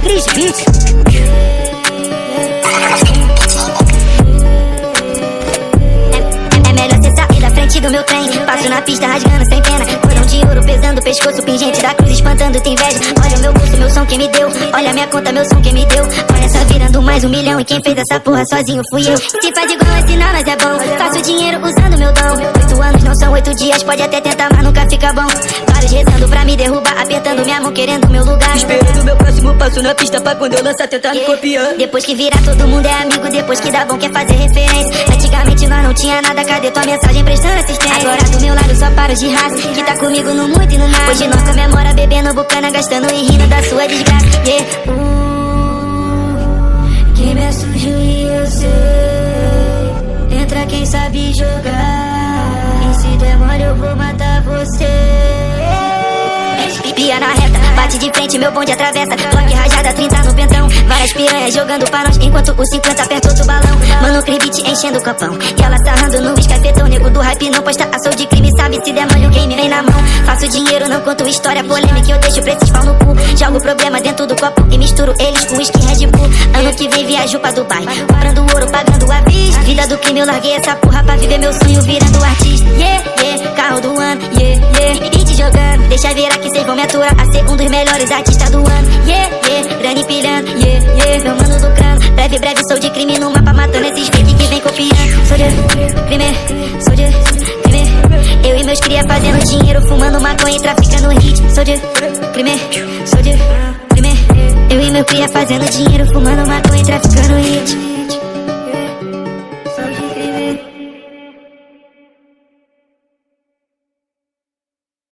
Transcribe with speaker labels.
Speaker 1: Cris Beat. É melhor cê sair da frente do meu trem. Passo na pista rasgando sem pena. Cordão de ouro pesando o pescoço, pingente da cruz espantando tem inveja. Olha o meu bolso, meu som quem me deu. Olha a minha conta, meu som quem me deu. Olha essa virando mais 1 milhão. E quem fez essa porra sozinho fui eu. Se faz igual é sinal, mas é bom. Faço dinheiro usando meu dom. 8 anos não são 8 dias. Pode até tentar, mas nunca fica bom. Vários rezando pra me derrubar, apertando minha mão querendo meu lugar.
Speaker 2: Esperando meu próximo passo na pista pra quando eu lançar tentar me copiar.
Speaker 1: Depois que virar todo mundo é amigo. Depois que dá bom quer fazer referência. Antigamente nós não tinha nada. Cadê tua mensagem prestando assistência? Agora do meu lado só para os de raça. Que tá comigo no muito e no nada. Hoje nós comemora bebendo bucana, gastando e rindo da sua desgraça. Yeah. Quem me surgiu e eu sei. Entra quem sabe jogar. E se der mole eu vou matar você. Pia na reta, bate de frente, meu bonde atravessa. Toque rajada, 30 no pentão. Várias piranhas jogando pra nós, enquanto o 50 aperta outro balão. Mano, Cribit enchendo o copão. E ela sarrando no escafetão. Nego do hype não posta ação de crime. Sabe se demônio quem me vem na mão. Faço dinheiro, não conto história polêmica. Eu deixo pra esses pau no cu. Jogo problema dentro do copo e misturo eles com whisky Red Bull. Ano que vem viajo pra Dubai, comprando ouro, pagando a vista. Vida do crime eu larguei essa porra pra viver meu sonho virando artista. Yeah, yeah, carro do ano, yeah, yeah. Hit jogando, deixa ver aqui cês vão me aturar a ser um dos melhores artistas do ano. Yeah, yeah, grana pilhando, yeah, yeah. Meu mano lucrando, breve, breve sou de crime no mapa matando esses fake que vem copiando. Sou de crime, sou de crime. Eu e meus cria fazendo dinheiro, fumando maconha e traficando hit. Sou de crime, sou de crime. Eu e meu cria fazendo dinheiro, fumando maconha e traficando hit.